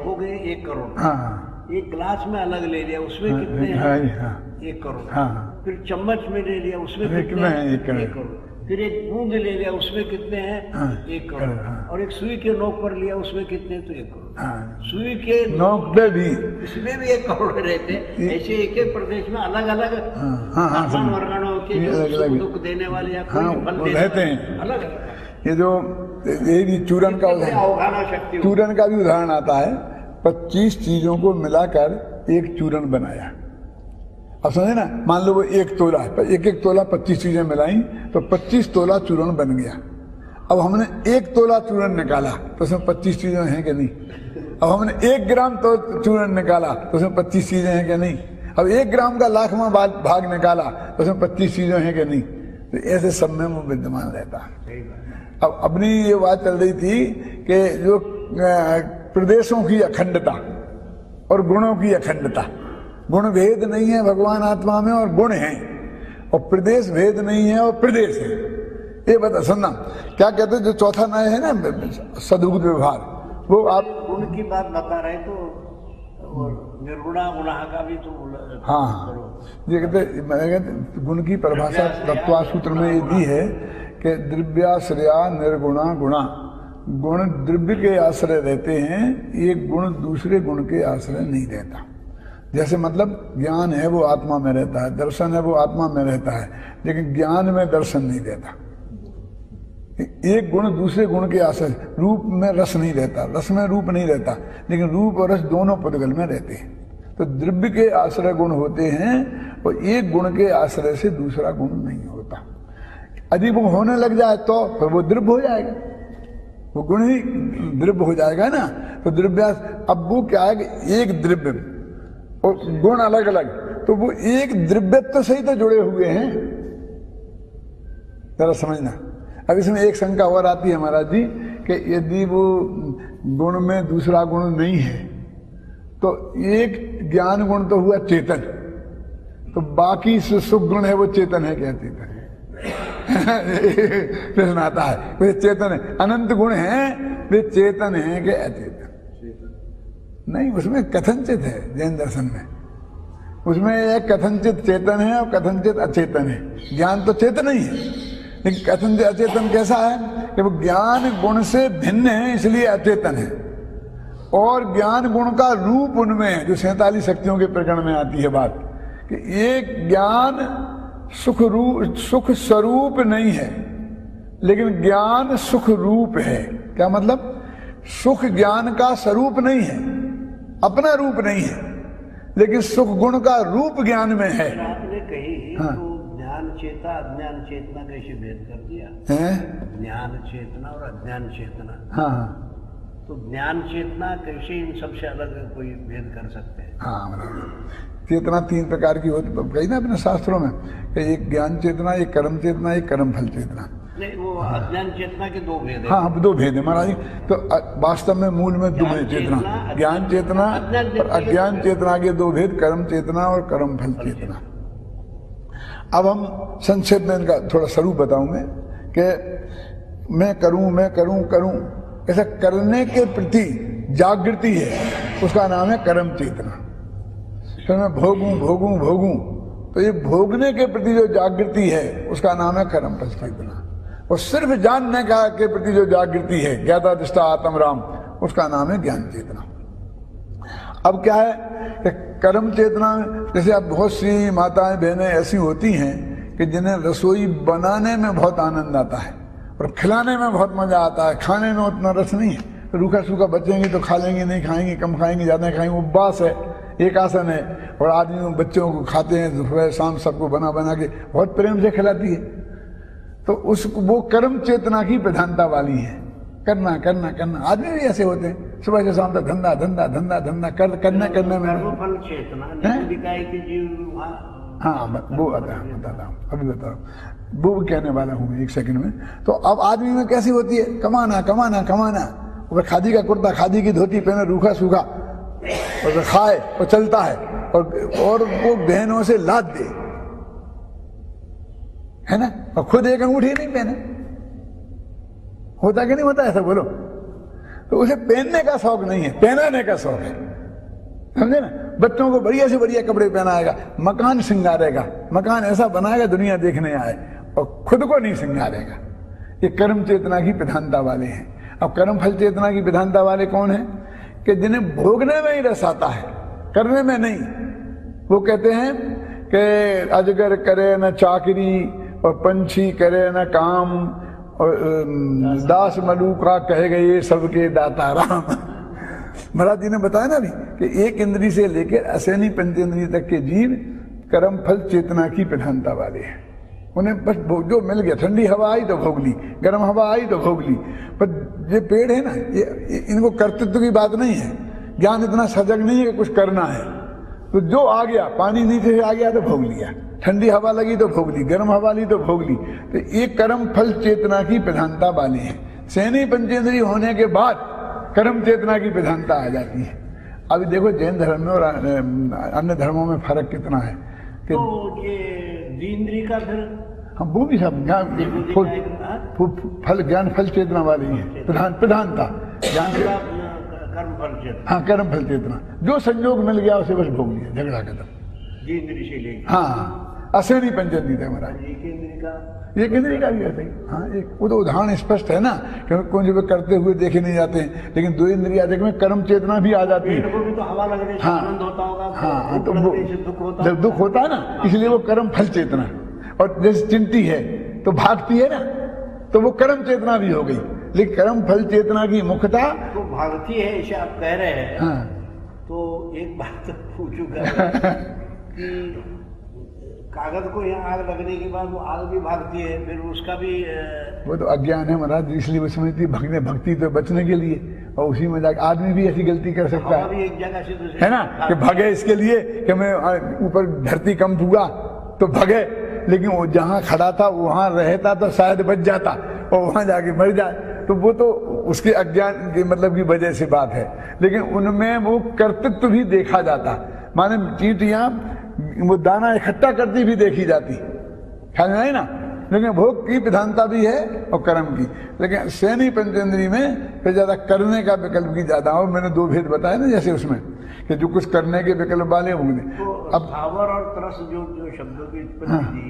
हो गए? 1 करोड़। एक गिलास में अलग ले लिया, उसमें कितने हैं? 1 करोड़। फिर चम्मच में ले लिया, उसमें कितने हैं? 1 करोड़। फिर एक बूंद ले लिया, उसमें कितने हैं? 1 करोड़। और एक सुई के नोक पर लिया, उसमें कितने? तो 1 करोड़। सुई के नोक पे भी इसमें भी 1 करोड़ रहते। ऐसे एक एक प्रदेश में अलग अलग वर्गणों के दुख देने वाले या कोई फल रहते हैं अलग अलग। ये जो ये चूरन का भी उदाहरण आता है। 25 चीजों को मिलाकर एक चूरन बनाया। अब समझे ना, मान लो वो 1 तोला है, एक तोला 25 चीजें मिलाई तो 25 तोला चूरन बन गया। अब हमने 1 तोला चूरन निकाला तो उसमें 25 चीजें हैं कि नहीं? अब हमने 1 ग्राम तो चूरन निकाला तो उसमें 25 चीजें हैं कि नहीं? अब 1 ग्राम का लाखवां भाग निकाला तो उसमें 25 चीजें हैं कि नहीं? तो ऐसे सब में वो विद्यमान रहता है। अब अपनी ये बात चल रही थी कि जो प्रदेशों की अखंडता और गुणों की अखंडता, गुण भेद नहीं है भगवान आत्मा में और गुण है, और प्रदेश भेद नहीं है और प्रदेश है। ये बता सुनना क्या कहते हैं, जो चौथा न्याय है ना सदुगुण व्यवहार, वो आप गुण की बात बता रहे तो निर्गुणा गुणा का भी तो ये कहते गुण की परिभाषा तत्वा सूत्र में ये दी है कि द्रव्याश्रया निर्गुणा गुणा। गुण द्रव्य के आश्रय रहते हैं, एक गुण दूसरे गुण के आश्रय नहीं रहता। जैसे मतलब ज्ञान है वो आत्मा में रहता है, दर्शन है वो आत्मा में रहता है, लेकिन ज्ञान में दर्शन नहीं रहता। एक गुण दूसरे गुण के आश्रय, रूप में रस नहीं रहता, रस में रूप नहीं रहता, लेकिन रूप और रस दोनों पुद्गल में रहते हैं। तो द्रव्य के आश्रय गुण होते हैं और एक गुण के आश्रय से दूसरा गुण नहीं होता। यदि वो होने लग जाए तो फिर वो द्रव्य हो जाएगा, वो गुण ही द्रव्य हो जाएगा ना। तो द्रव्यास, अब वो क्या है कि एक द्रव्य और गुण अलग अलग, तो वो एक द्रव्यत्व से ही तो जुड़े हुए हैं, जरा समझना। अब इसमें एक शंका और आती है महाराज जी कि यदि वो गुण में दूसरा गुण नहीं है तो एक ज्ञान गुण तो हुआ चेतन, तो बाकी सुख गुण है वो चेतन है क्या? चेतन है। प्रश्न आता है, वे चेतन है, अनंत गुण है, वे चेतन है कि अचेतन? नहीं, उसमें कथनचित है जैन दर्शन में, उसमें एक कथनचित चेतन है और कथनचित अचेतन है। ज्ञान तो चेतन ही है, लेकिन कथनचित अचेतन कैसा है कि वो ज्ञान गुण से भिन्न है इसलिए अचेतन है, और ज्ञान गुण का रूप उनमें है, जो 47 शक्तियों के प्रकरण में आती है बात कि एक ज्ञान सुख स्वरूप नहीं है, लेकिन ज्ञान सुख रूप है। क्या मतलब? सुख ज्ञान का स्वरूप नहीं है, अपना रूप नहीं है, लेकिन सुख गुण का रूप ज्ञान में है। आपने कही हाँ। तो ज्ञान चेतना अज्ञान चेतना कैसे भेद कर दिया है? ज्ञान चेतना और अज्ञान चेतना। हाँ, तो ज्ञान चेतना कैसे इन सबसे अलग कोई भेद कर सकते हैं? हाँ, चेतना 3 प्रकार की होती कही ना अपने शास्त्रों में कि एक ज्ञान चेतना, एक कर्म चेतना, एक कर्म फल चेतना। नहीं, वो अज्ञान चेतना के 2 भेद है। हाँ, 2 भेद है महाराज। तो वास्तव में मूल में 2 है चेतना, ज्ञान चेतना और अज्ञान चेतना के 2 भेद, कर्म चेतना और कर्म फल चेतना। अब हम संक्षेप में इनका थोड़ा स्वरूप बताऊंगे कि मैं करूं, ऐसा करने के प्रति जागृति है, उसका नाम है कर्म चेतना। तो मैं भोगूं, तो ये भोगने के प्रति जो जागृति है उसका नाम है कर्म फल चेतना। और सिर्फ जानने का के प्रति जो जागृति है, ज्ञाता दृष्टा आत्म राम, उसका नाम है ज्ञान चेतना। अब क्या है कि कर्म चेतना, जैसे अब बहुत सी माताएं बहनें ऐसी होती हैं कि जिन्हें रसोई बनाने में बहुत आनंद आता है और खिलाने में बहुत मजा आता है, खाने में उतना रस नहीं है। तो रूखा सूखा बचेंगे तो खा लेंगे, नहीं खाएंगे, कम खाएंगे, ज्यादा खाएंगे, उपवास है, एक आसन है। और आदमी बच्चों को खाते हैं सुबह शाम, सबको बना बना के बहुत प्रेम से खिलाती है। तो वो कर्म चेतना की प्रधानता वाली है, करना। आदमी भी ऐसे होते हैं, सुबह से शाम तक धंधा करने में। फल चेतना की जीव। हाँ, वो बताता हूँ, अभी बता रहा हूँ, वो कहने वाला हूँ 1 सेकंड में। तो अब आदमी में कैसी होती है? कमाना, और खादी का कुर्ता, खादी की धोती पहने, रूखा सूखा, और खाए और चलता है, और वो बहनों से लाद दे, है ना, और खुद एक अंगूठी नहीं पहने। होता कि नहीं होता ऐसा? बोलो। तो उसे पहनने का शौक नहीं है, पहनाने का शौक है, समझे ना। बच्चों को बढ़िया से बढ़िया कपड़े पहनाएगा, मकान सिंगारेगा, मकान ऐसा बनाएगा दुनिया देखने आए, और खुद को नहीं सिंगारेगा। ये कर्म चेतना की प्रधानता वाले हैं। अब कर्म फल चेतना की प्रधानता वाले कौन है? कि जिन्हें भोगने में ही रस आता है, करने में नहीं। वो कहते हैं कि अजगर करे न चाकरी और पंछी करे न काम, और दास मलूका कहे गए सबके दाता राम। महाराज जी ने बताया ना अभी कि 1 इंद्री से लेकर असैनी पंचेंद्रिय तक के जीव कर्म फल चेतना की प्रधानता वाले हैं। उन्हें बस जो मिल गया, ठंडी हवा आई तो भोग ली, गर्म हवा आई तो भोग ली। पर ये पेड़ है ना, ये इनको कर्तृत्व की बात नहीं है, ज्ञान इतना सजग नहीं है कि कुछ करना है। तो जो आ गया, पानी नीचे से आ गया तो भोग लिया, ठंडी हवा लगी तो भोग ली, गर्म हवा ली तो भोग ली। तो ये कर्म फल चेतना की प्रधानता वाले हैं। सैनी पंचेंद्रिय होने के बाद कर्म चेतना की प्रधानता आ जाती है। अभी देखो जैन धर्म में और अन्य धर्मों में फर्क कितना है कि तो ये द्विंद्रिय का फिर हम वो भी सब ज्ञान फल चेतना वाले ही है, प्रधानता ज्ञान। कर्म फल चेतना। हाँ, कर्म फल चेतना, जो संयोग मिल गया उसे बस भोग लिया, झगड़ा खत्म। द्विंद्रिय से लेकर हाँ, असैनी पंचेंद्रिय है महाराज। एक इंद्रिय का भी ऐसा ही। हाँ, एक वो तो उदाहरण स्पष्ट है ना, क्योंकि कुछ भी करते हुए देखे नहीं जाते हैं, लेकिन 2 इंद्रिया में कर्म चेतना भी आ जाती है। तो हवा लगने से आनंद होता होगा। हाँ, तो वो जब दुख होता है ना, इसलिए वो कर्म फल चेतना। और जैसे चिंटी है तो भागती है ना, तो वो कर्म चेतना भी हो गई। लेकिन कर्म फल चेतना की मुख्यता तो भागती है, ऐसे आप कह रहे हैं। हाँ। तो एक बात तो पूछूंगा कि कागज को यहाँ आग लगने के बाद वो आग भी भागती है, फिर उसका भी वो तो अज्ञान है महाराज, इसलिए वो समझती भक्ति तो बचने के लिए, और उसी में जाकर आदमी भी ऐसी गलती कर सकता है। भी एक जगह से दूसरी है ना, कि भागे इसके लिए कि मैं ऊपर धरती कंप हुआ तो भागे, लेकिन वो जहाँ खड़ा था वहां रहता तो शायद बच जाता और वहां जाके मर जाए। तो वो तो उसके अज्ञान के मतलब की वजह से बात है। लेकिन उनमें वो कर्तृत्व भी देखा जाता, माने चींटियां वो दाना इकट्ठा करती भी देखी जाती, ख्याल में आई ना। लेकिन भोग की प्रधानता भी है और कर्म की। लेकिन सैनी पंचेंद्री में फिर ज्यादा करने का विकल्प की ज्यादा। और मैंने दो भेद बताए ना, जैसे उसमें कि जो कुछ करने के विकल्प वाले होंगे। तो अब स्थावर और त्रस जो शब्दों की उत्पत्ति थी,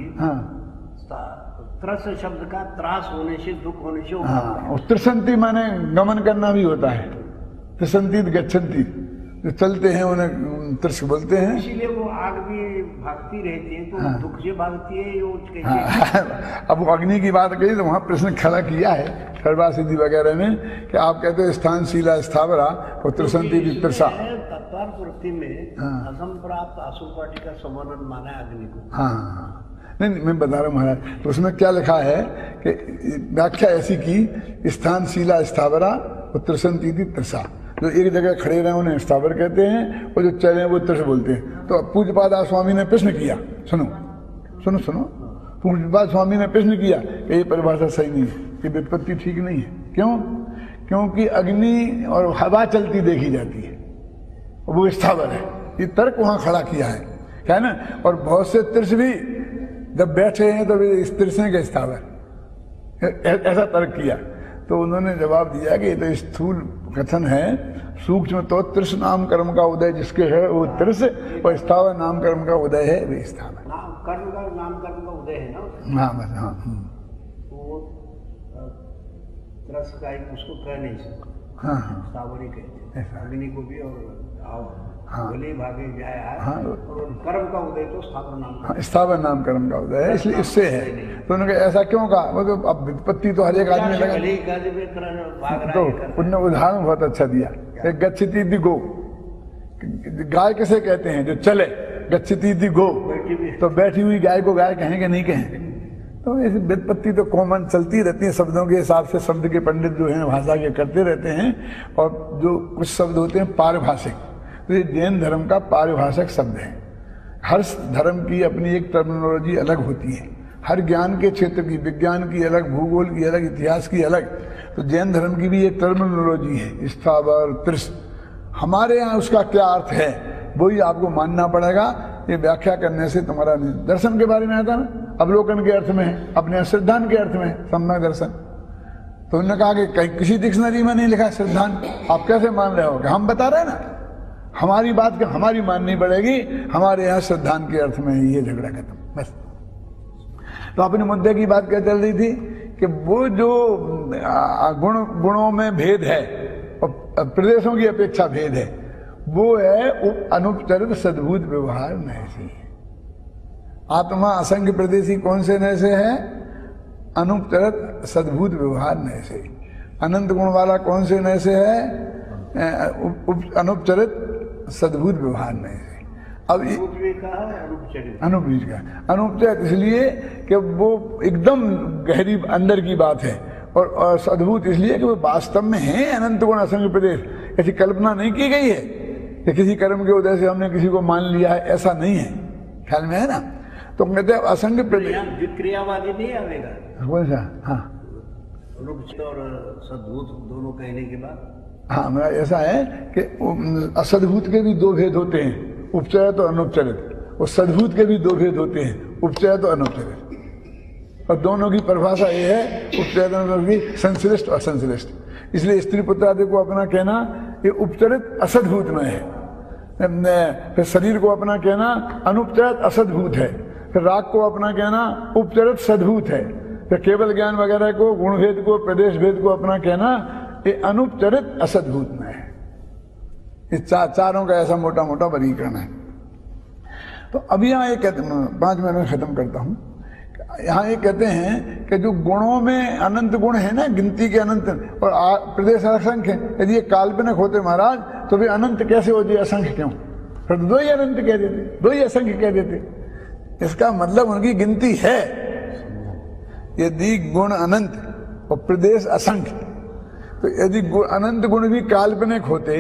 त्रस शब्द का त्रास होने से, दुख होने से। हाँ, त्रिसंति माने गमन करना भी होता है, त्रिसंति गच्छन्ति, जो चलते हैं उन्हें त्रस बोलते हैं। इसीलिए वो आग भी भागती रहती है, तो दुख से भागती है ये हाँ। अब वो अग्नि की बात कही तो वहां प्रश्न खड़ा किया है सर्वा सिद्धि वगैरह में कि आप कहते हो स्थान शीला स्थावरा और त्रिसंति वित्रसा। तत्पर प्रवृत्ति में असंप्राप्त आसुपाटी का संवर्णन माना है अग्नि को। हाँ, नहीं मैं बता रहा हूँ महाराज, तो उसमें क्या लिखा है कि व्याख्या ऐसी की स्थान शीला स्थावरा और त्रिसंति त्रिसा। जो एक जगह खड़े रहे उन्हें स्थावर कहते हैं, और जो चले वो त्रिस बोलते हैं। तो पूज्यपाद स्वामी ने प्रश्न किया, सुनो सुनो सुनो, पूज्यपाद स्वामी ने प्रश्न किया कि ये परिभाषा सही नहीं है, ये विपत्ति ठीक नहीं है। क्यों? क्योंकि अग्नि और हवा चलती देखी जाती है, वो स्थावर है। ये तर्क वहां खड़ा किया है ना। और बहुत से त्रिस भी जब बैठे हैं तो इस त्रिस के स्थावर, ऐसा तर्क किया। तो उन्होंने जवाब दिया कि ये तो स्थूल कथन है, सूक्ष्म तो त्रिस नाम कर्म का उदय जिसके है वो त्रिस, और स्थावर नाम कर्म का उदय है वे स्थावर। कर्म का नाम कर्म का उदय है ना। हाँ बस, हाँ। वो त्रस का उसको कह नहीं सकते। हाँ, स्थावर ही कहते हैं अग्नि को भी, और भले भागे जाए। हाँ, और कर्म का उदय तो स्थावर नाम। हाँ, स्थावर नाम कर्म का उदय है, इसलिए इससे है। तो उन्होंने कहा ऐसा क्यों कहा? वो तो अब विपत्ति तो हर एक आदमी लगा। तो उन्होंने उदाहरण बहुत अच्छा दिया, गच्छति दि गो, गाय किसे कहते हैं? जो चले, गच्छति दि गो, तो बैठी हुई गाय को गाय कहें कि नहीं कहें? तो ऐसी विपत्ति तो कॉमन चलती रहती है, शब्दों के हिसाब से शब्द के पंडित जो हैं भाषा के करते रहते हैं। और जो कुछ शब्द होते हैं पारिभाषिक, तो ये जैन धर्म का पारिभाषिक शब्द है। हर धर्म की अपनी एक टर्मिनोलॉजी अलग होती है, हर ज्ञान के क्षेत्र की, विज्ञान की अलग, भूगोल की अलग, इतिहास की अलग। तो जैन धर्म की भी एक टर्मिनोलॉजी है, स्थावर त्रिस। हमारे यहाँ उसका क्या अर्थ है वही आपको मानना पड़ेगा। ये व्याख्या करने से तुम्हारा दर्शन के बारे में आता ना, अवलोकन के अर्थ में है, अपने श्रद्धान के अर्थ में है सम्यक दर्शन। तो उन्होंने कहा कि कहीं किसी डिक्शनरी में नहीं लिखा श्रद्धान, आप कैसे मान रहे हो? हम बता रहे हैं ना, हमारी बात क्या हमारी माननी पड़ेगी, हमारे यहाँ श्रद्धान के अर्थ में ये झगड़ा खत्म बस। तो अपने मुद्दे की बात क्या चल रही थी कि वो जो गुणों में भेद है और प्रदेशों की अपेक्षा भेद है, वो है अनुपचरित सद्भूत व्यवहार नय से। आत्मा असंख्य प्रदेशी कौन से नय से है? अनुपचरित सद्भूत व्यवहार नय से। अनंत गुण वाला कौन से नय से है? अनुपचरित सद्भूत व्यवहार नय से। अब अनुपचरित का अनुपचरित इसलिए कि वो एकदम गहरी अंदर की बात है, और सद्भूत इसलिए कि वो वास्तव में है अनंत गुण असंख्य प्रदेश। ऐसी कल्पना नहीं की गई है कि किसी कर्म के उदय से हमने किसी को मान लिया है, ऐसा नहीं है, ख्याल में है ना। तो कहते हैं असंख्य प्रदेश विक्रियावादी नहीं आवेगा कौन सा? हाँ, अनुपचरित और सद्भूत दोनों कहने के बाद हाँ, मेरा ऐसा है कि असद्भूत के भी दो भेद होते हैं, उपचरित और अनुपचरित। और सद्भूत के भी दो भेद होते हैं, उपचरित और अनुपचरित। और दोनों की परिभाषा ये है, उपचरित की संश्लिष्ट और असंश्लिष्ट। इसलिए स्त्री पुत्र आदि को अपना कहना ये उपचरित असद्भूत में है। फिर शरीर को अपना कहना अनुपचरित असद्भूत है। फिर राग को अपना कहना उपचरित सद्भूत है। फिर केवल ज्ञान वगैरह को, गुण भेद को, प्रदेश भेद को अपना कहना ये अनुपचरित असद्भूत में है। इस चारों का ऐसा मोटा मोटा वर्गीकरण है। तो अभी यहाँ एक 5 मिनट में खत्म करता हूँ। यहाँ ये कहते हैं कि जो गुणों में अनंत गुण है ना, गिनती के अनंत, और प्रदेश असंख्य, यदि ये काल्पनिक होते महाराज तो भी अनंत कैसे होते, असंख्य क्यों? फिर दो ही अनंत कह देते, दो ही असंख्य कह देते। इसका मतलब उनकी गिनती है। यदि गुण अनंत और प्रदेश असंख्य, तो यदि अनंत गुण भी काल्पनिक होते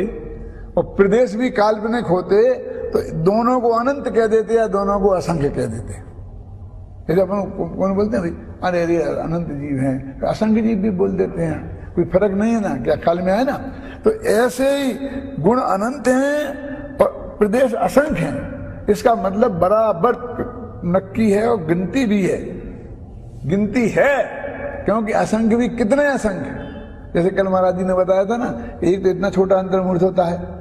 और प्रदेश भी काल्पनिक होते तो दोनों को अनंत कह देते या दोनों को असंख्य कह देते। जैसे अपन कौन बोलते हैं भाई अरे अरे अनंत जीव हैं, तो असंख्य जीव भी बोल देते हैं, कोई फर्क नहीं है ना, क्या ख्याल में है ना। तो ऐसे ही गुण अनंत हैं और प्रदेश असंख्य हैं, इसका मतलब बराबर नक्की है और गिनती भी है। गिनती है क्योंकि असंख्य भी कितने असंख्य, जैसे कल महाराज जी ने बताया था ना, एक तो इतना छोटा अंतर्मुहूर्त होता है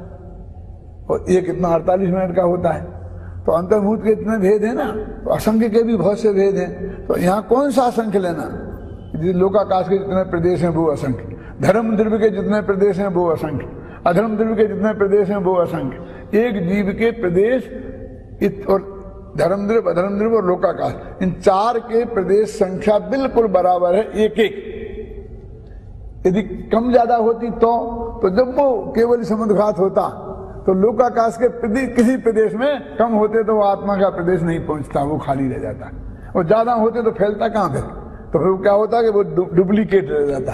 और एक इतना 48 मिनट का होता है, तो अंतर्मुहूर्त के इतने भेद है ना, तो असंख्य के भी बहुत से भेद हैं। तो यहाँ कौन सा असंख्य लेना? लोकाकाश के जितने प्रदेश हैं वो असंख्य, धर्म ध्रुव के जितने प्रदेश हैं वो असंख्य, अधर्म ध्रुव के जितने प्रदेश हैं वो असंख्य। एक जीव के प्रदेश और धर्म ध्रुव, अधर्म ध्रुव और लोकाकाश, इन चार के प्रदेश संख्या बिल्कुल बराबर है, एक एक। यदि कम ज्यादा होती तो जब वो केवल समुद्घात होता तो लोकाकाश के किसी प्रदेश में कम होते तो वो आत्मा का प्रदेश नहीं पहुंचता, वो खाली रह जाता, और ज्यादा होते तो फैलता कहां फिर, तो फिर क्या होता कि वो डुप्लीकेट रह जाता,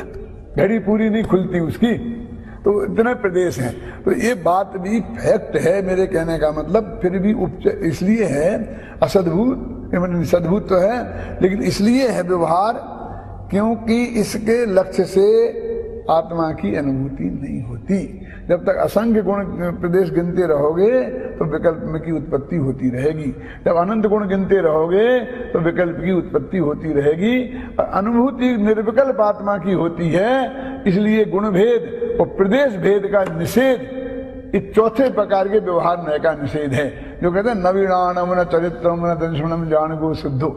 घड़ी पूरी नहीं खुलती उसकी। तो इतने प्रदेश हैं। तो ये बात भी फैक्ट है, मेरे कहने का मतलब फिर भी इसलिए है असद्भुत, सद्भुत तो है लेकिन इसलिए है व्यवहार क्योंकि इसके लक्ष्य से आत्मा की अनुभूति नहीं होती। जब तक असंख्य गुण प्रदेश गिनते रहोगे तो विकल्प की उत्पत्ति होती रहेगी, जब अनंत गुण गिनते रहोगे तो विकल्प की उत्पत्ति होती रहेगी। और अनुभूति निर्विकल्प आत्मा की होती है, इसलिए गुण भेद और प्रदेश भेद का निषेध इस चौथे प्रकार के व्यवहार नय का निषेध है, जो कहते हैं नवीनानम न चरित्रम न दर्शनम जान गो शुद्धो।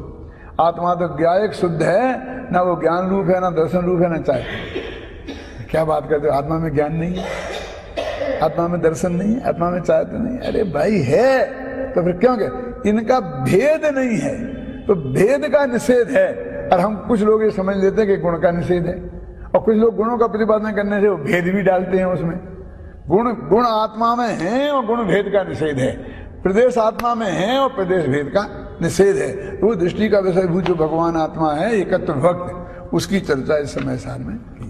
आत्मा तो ज्ञायक शुद्ध है, ना वो ज्ञान रूप है, ना दर्शन रूप है, ना चाहे। क्या बात करते हो, आत्मा में ज्ञान नहीं है, आत्मा में दर्शन नहीं है, आत्मा में चाहते नहीं? अरे भाई है, तो फिर क्यों कहे इनका भेद नहीं है, तो भेद का निषेध है। और हम कुछ लोग ये समझ लेते हैं कि गुण का निषेध है, और कुछ लोग गुणों का प्रतिपादन करने से वो भेद भी डालते हैं उसमें। गुण आत्मा में है और गुण भेद का निषेध है, प्रदेश आत्मा में है और प्रदेश भेद का निषेध है। तो वो दृष्टि का विषयभूत जो भगवान आत्मा है एकत्र भक्त, उसकी चर्चा इस समय सार में की।